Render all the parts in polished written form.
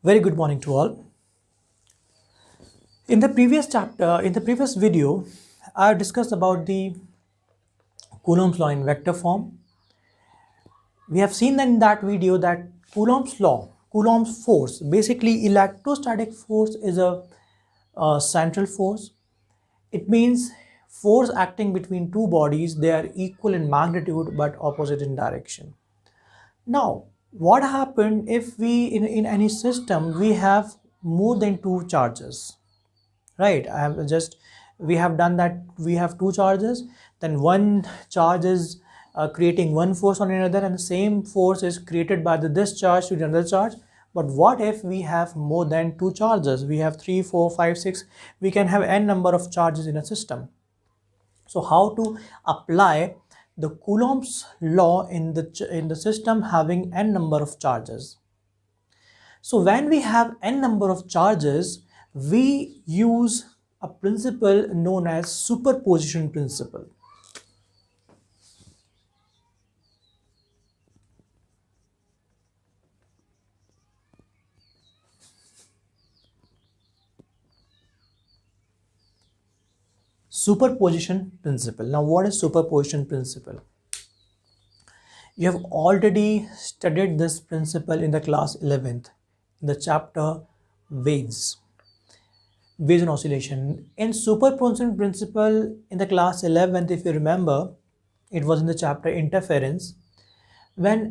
Very good morning to all. In the previous video, I discussed about the Coulomb's law in vector form. We have seen in that video that Coulomb's force, basically electrostatic force is a central force. It means force acting between two bodies, they are equal in magnitude but opposite in direction. Now, what happened if in any system we have more than two charges? Right, I have just we have done that. We have two charges, then one charge is creating one force on another, and the same force is created by this charge to another charge. But what if we have more than two charges? We have 3, 4, 5, 6. We can have n number of charges in a system. So how to apply the Coulomb's law in the system having n number of charges? So when we have n number of charges, we use a principle known as superposition principle. Superposition principle. Now, what is superposition principle? You have already studied this principle in the class 11th, in the chapter waves and oscillation. In superposition principle in the class 11th, if you remember, it was in the chapter interference. When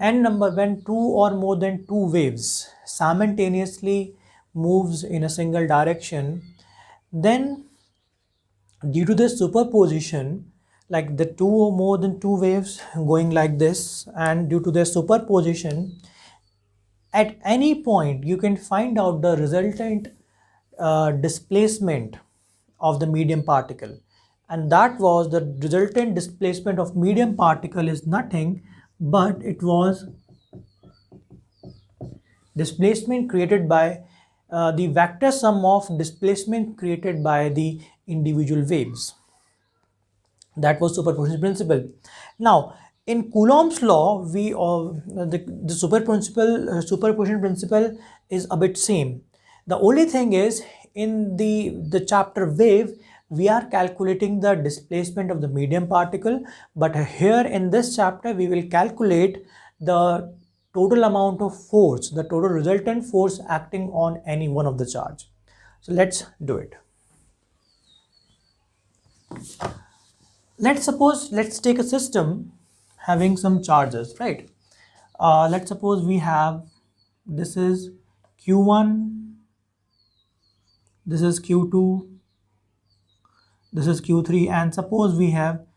two or more than two waves simultaneously moves in a single direction, then due to this superposition, like the two or more than two waves going like this, and due to their superposition, at any point you can find out the resultant displacement of the medium particle, and that was the resultant displacement of medium particle is nothing but it was displacement created by the vector sum of displacement created by the individual waves. That was superposition principle. Now, in Coulomb's law, the superposition principle is a bit same. The only thing is, in the chapter wave, we are calculating the displacement of the medium particle, but here in this chapter we will calculate the total amount of force, the total resultant force acting on any one of the charge. So let's do it. Let's take a system having some charges, right? Let's suppose we have, this is q1, this is q2, this is q3, and suppose we have,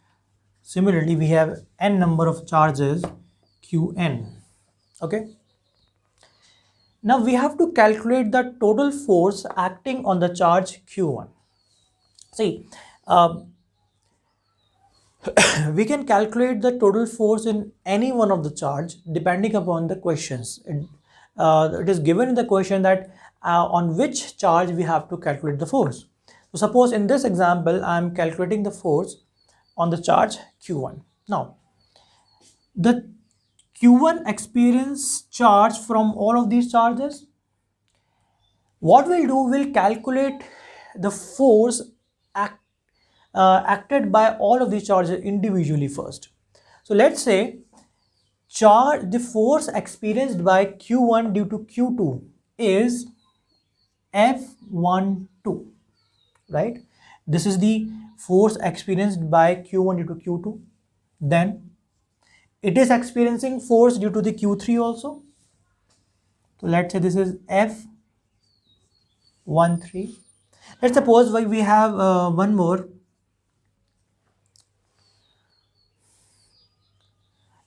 similarly we have n number of charges qn. Okay, now we have to calculate the total force acting on the charge q1. See, we can calculate the total force in any one of the charge depending upon the questions. It is given in the question that on which charge we have to calculate the force. So suppose in this example I am calculating the force on the charge q1. Now the q1 experience charge from all of these charges. What we'll do, we'll calculate the force acted by all of these charges individually first. So let's say the force experienced by q1 due to q2 is F12, right? This is the force experienced by q1 due to q2. Then it is experiencing force due to the q3 also. So let's say this is F13. Let's suppose we have one more.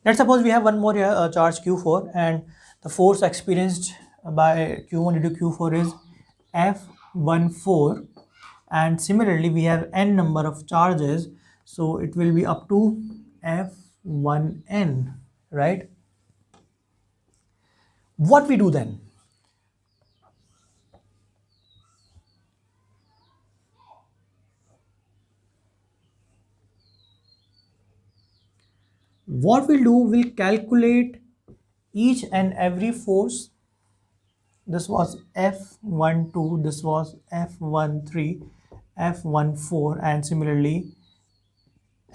Let's suppose we have one more here, charge q4, and the force experienced by q1 due to q4 is F14, and similarly we have n number of charges, so it will be up to F1n, right? What we do then? What we'll do, we'll calculate each and every force this was F12, this was F13, F14, and similarly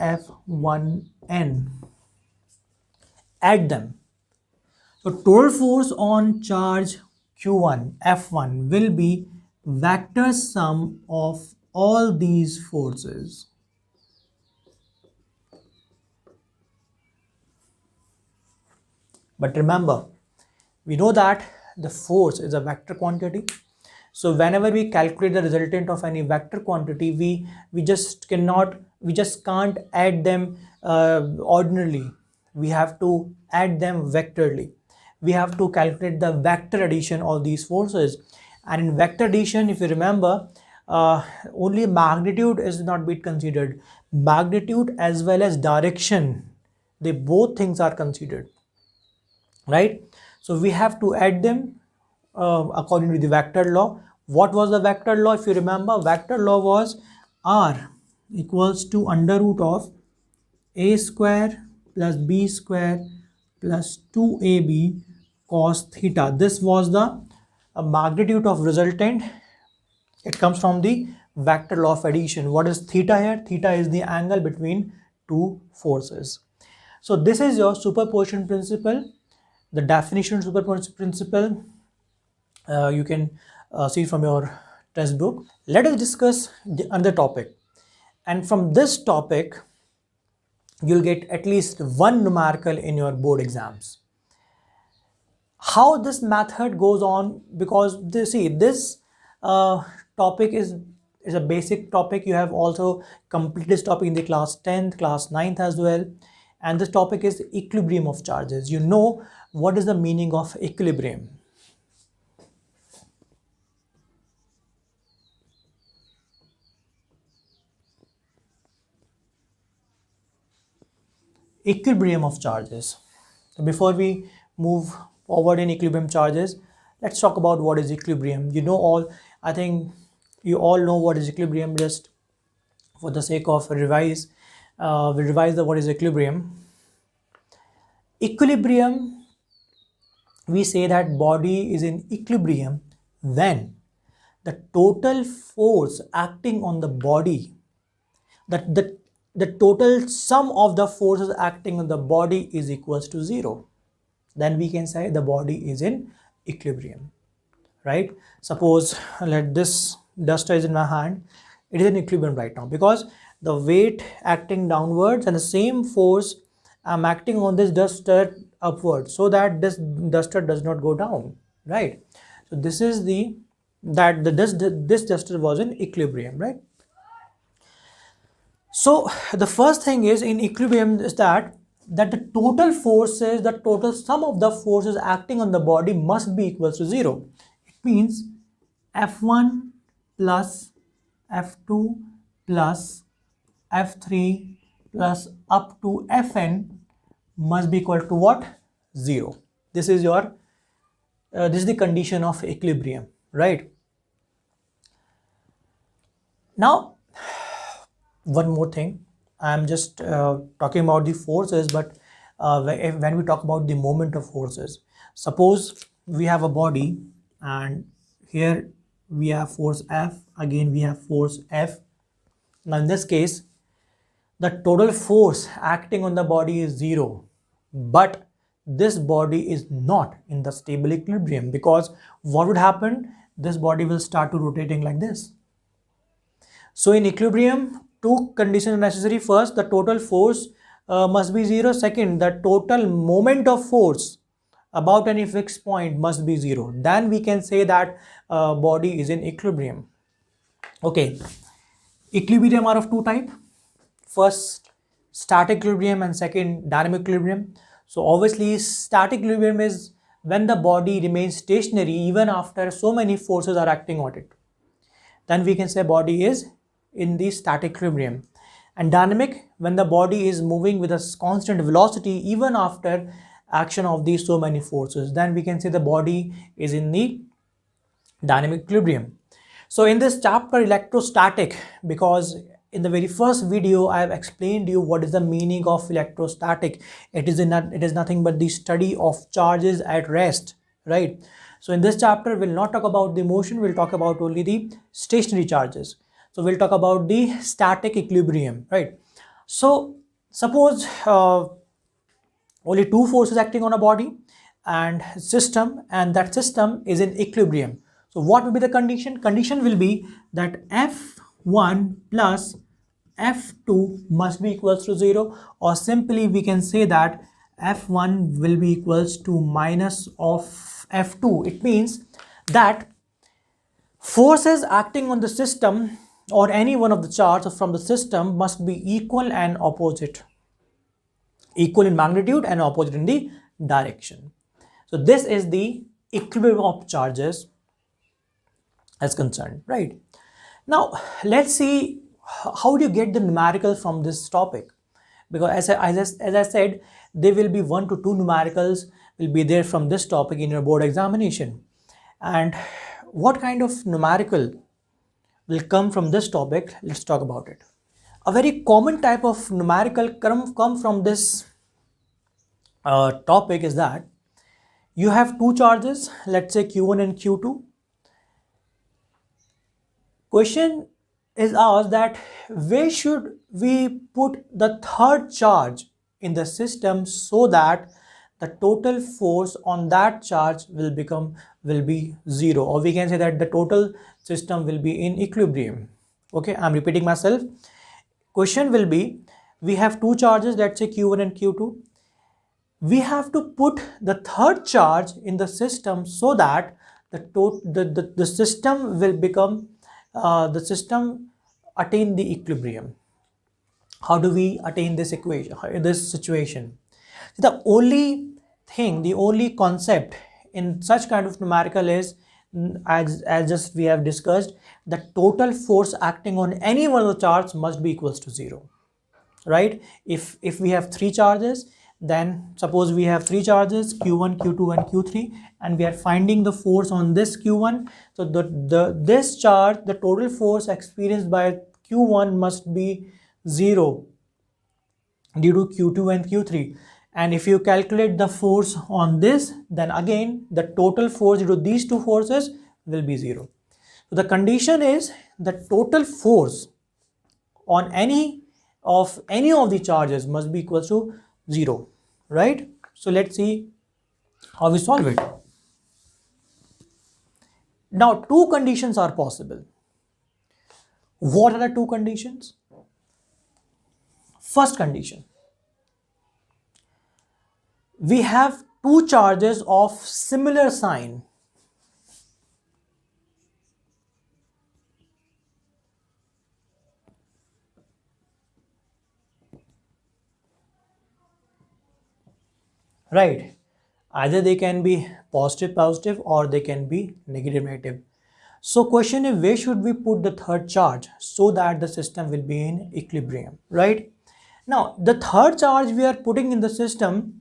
F1n. Add them. So total force on charge Q1, F1 will be vector sum of all these forces. But remember, we know that the force is a vector quantity. So whenever we calculate the resultant of any vector quantity, we just can't add them ordinarily. We have to add them vectorly. We have to calculate the vector addition of these forces. And in vector addition, if you remember, only magnitude is not being considered. Magnitude as well as direction, they both things are considered, right? So we have to add them according to the vector law. What was the vector law? If you remember, vector law was R equals to under root of a square plus b square plus 2ab cos theta. This was the magnitude of resultant. It comes from the vector law of addition. What is theta here? Theta is the angle between two forces. So this is your superposition principle. The definition of superposition principle you can see from your textbook. Let us discuss another topic, and from this topic you'll get at least one numerical in your board exams. How this method goes on, because this topic is a basic topic. You have also completed this topic in the class 10th, class 9th as well, and this topic is equilibrium of charges. You know what is the meaning of equilibrium. Equilibrium of charges. So before we move forward in equilibrium charges, let's talk about what is equilibrium. I think you all know what is equilibrium. Just for the sake of revise, we revise what is equilibrium. Equilibrium, we say that body is in equilibrium when the total force acting on the body, that the total sum of the forces acting on the body is equals to 0. Then we can say the body is in equilibrium, right? Suppose let this duster is in my hand. It is in equilibrium right now because the weight acting downwards and the same force I'm acting on this duster upwards, so that this duster does not go down, right? So this is this duster was in equilibrium, right? So the first thing is in equilibrium is that the total forces, the total sum of the forces acting on the body must be equal to 0. It means F1 plus F2 plus F3 plus up to Fn must be equal to what? 0. This is your this is the condition of equilibrium, right? Now one more thing, I'm just talking about the forces, but when we talk about the moment of forces, suppose we have a body and here we have force F, again we have force F. Now in this case the total force acting on the body is 0, but this body is not in the stable equilibrium, because what would happen? This body will start to rotating like this. So in equilibrium, two conditions are necessary. First, the total force must be 0. Second, the total moment of force about any fixed point must be 0. Then we can say that body is in equilibrium. Okay, equilibrium are of two types. First, static equilibrium, and second, dynamic equilibrium. So obviously static equilibrium is when the body remains stationary even after so many forces are acting on it. Then we can say body is in the static equilibrium. And dynamic, when the body is moving with a constant velocity even after action of these so many forces, then we can say the body is in the dynamic equilibrium. So in this chapter electrostatic, because in the very first video I have explained you what is the meaning of electrostatic. It is nothing but the study of charges at rest, right? So in this chapter, we'll not talk about the motion, we'll talk about only the stationary charges. So we'll talk about the static equilibrium, right? So suppose only two forces acting on a body and system, and that system is in equilibrium. So what will be the condition? Condition will be that F1 plus F2 must be equals to 0, or simply we can say that F1 will be equals to minus of F2. It means that forces acting on the system or any one of the charges from the system must be equal and opposite. Equal in magnitude and opposite in the direction. So this is the equilibrium of charges as concerned, right? Now let's see how do you get the numerical from this topic, because as I said, there will be 1 to 2 numericals will be there from this topic in your board examination. And what kind of numerical will come from this topic? Let's talk about it. A very common type of numerical come from this topic is that you have two charges, let's say Q1 and Q2. Question is asked that where should we put the third charge in the system so that the total force on that charge will be 0, or we can say that the total system will be in equilibrium. Okay, I'm repeating myself. Question will be, we have two charges, let's say Q1 and Q2. We have to put the third charge in the system so that the system will become the system attain the equilibrium. How do we attain this equation, this situation? The only thing, the only concept in such kind of numerical is, as just we have discussed, the total force acting on any one of the charges must be equals to 0, right? If we have three charges, then suppose we have three charges Q1, Q2 and Q3, and we are finding the force on this Q1. So this charge, the total force experienced by Q1 must be 0 due to Q2 and Q3. And if you calculate the force on this, then again the total force due to these two forces will be 0. So the condition is the total force on any of the charges must be equal to 0, right? So let's see how we solve it. Now two conditions are possible. What are the two conditions? First condition, we have two charges of similar sign. Right, either they can be positive or they can be negative. So question is, where should we put the third charge so that the system will be in equilibrium, right? Now the third charge we are putting in the system,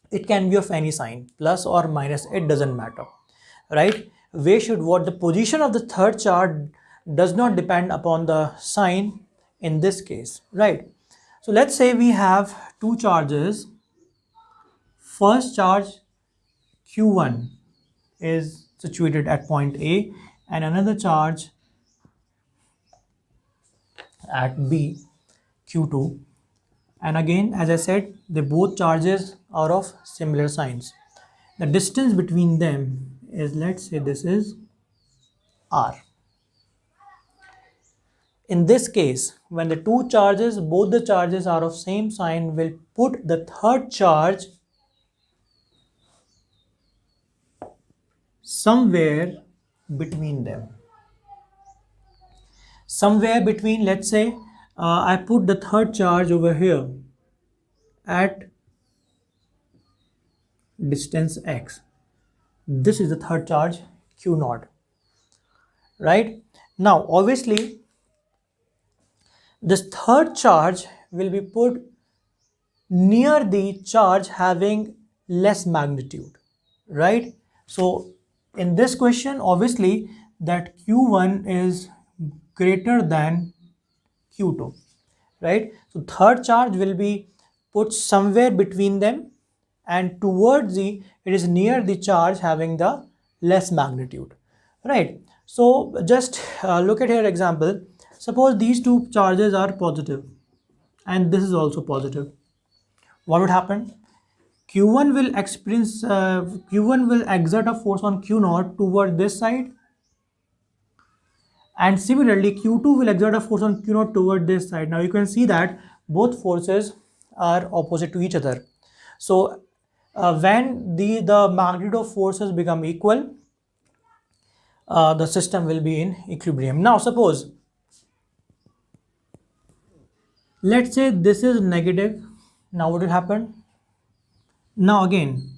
it can be of any sign, plus or minus, it doesn't matter, right? What the position of the third charge does not depend upon the sign in this case, right? So let's say we have two charges. First charge Q1 is situated at point A and another charge at B, Q2. And again, as I said, the both charges are of similar signs. The distance between them is, let's say this is R. In this case, when the two charges, both the charges are of same sign, we'll put the third charge somewhere between them. Somewhere between, let's say, I put the third charge over here at distance x. This is the third charge Q0, right? Now obviously this third charge will be put near the charge having less magnitude, right? So in this question, obviously that Q1 is greater than Q2, right? So third charge will be put somewhere between them and towards it is near the charge having the less magnitude, right? So just look at here example. Suppose these two charges are positive and this is also positive. What would happen? Q1 will experience Q1 will exert a force on Q0 toward this side, and similarly Q2 will exert a force on Q0 toward this side. Now you can see that both forces are opposite to each other. So when the magnitude of forces become equal, the system will be in equilibrium. Now suppose, let's say this is negative. Now what will happen? Now again,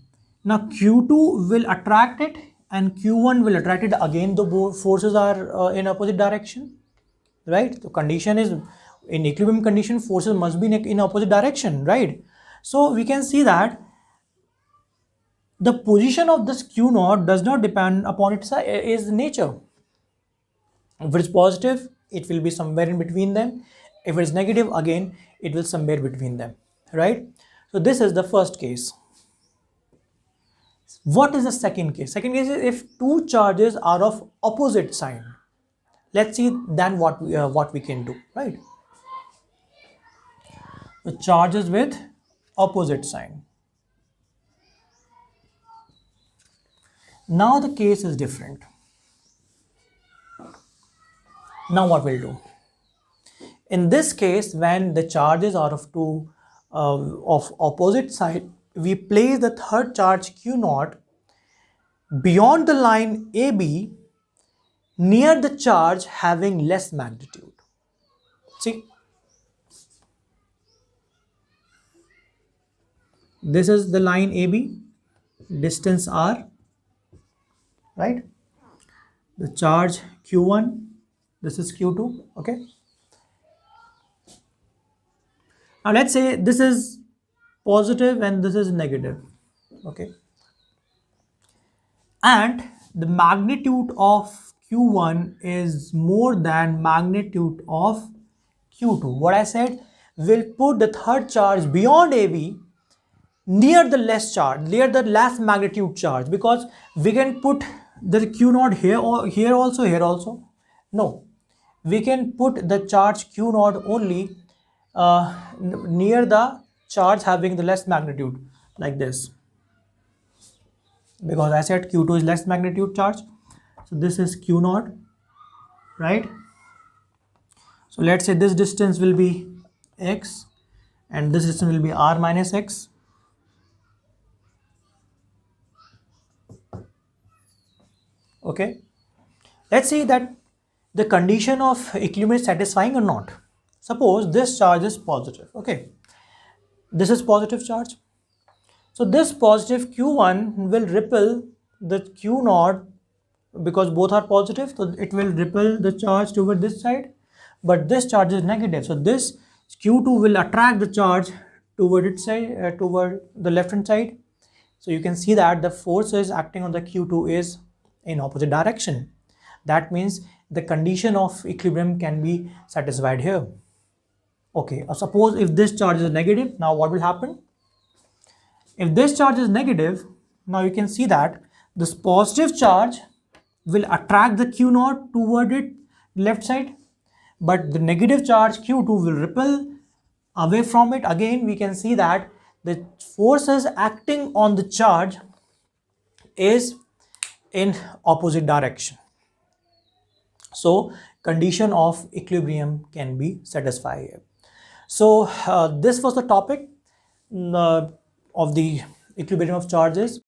now Q2 will attract it and Q1 will attract it. Again the forces are in opposite direction, right? The condition is, in equilibrium condition, forces must be in opposite direction, right? So we can see that the position of this Q0 does not depend upon its nature. If it is positive, it will be somewhere in between them. If it is negative, again it will somewhere between them, right? So this is the first case. What is the second case? Second case is if two charges are of opposite sign. Let's see then what we can do, right? The charges with opposite sign. Now the case is different. Now what we'll do? In this case, when the charges are of opposite side, we place the third charge Q0 beyond the line AB near the charge having less magnitude. See, this is the line AB, distance R, right? The charge Q1, this is Q2, okay? Now let's say this is positive and this is negative, okay? And the magnitude of Q1 is more than magnitude of Q2. What I said, we'll put the third charge beyond AB near the less charge, near the less magnitude charge, because we can put the Q0 here or here also. No, we can put the charge Q0 only near the charge having the less magnitude, like this, because I said Q2 is less magnitude charge. So this is Q0, right? So let's say this distance will be x and this distance will be r minus x. Okay, let's see that the condition of equilibrium is satisfying or not. Suppose this charge is positive, okay? This is positive charge. So this positive Q1 will repel the Q0, because both are positive, so it will repel the charge toward this side, but this charge is negative, so this Q2 will attract the charge toward its side, toward the left hand side. So you can see that the forces acting on the Q2 is in opposite direction. That means the condition of equilibrium can be satisfied here. Okay, suppose if this charge is negative, now what will happen? If this charge is negative, now you can see that this positive charge will attract the Q0 toward it left side, but the negative charge Q2 will repel away from it. Again, we can see that the forces acting on the charge is in opposite direction. So condition of equilibrium can be satisfied here. So this was the topic of the equilibrium of charges.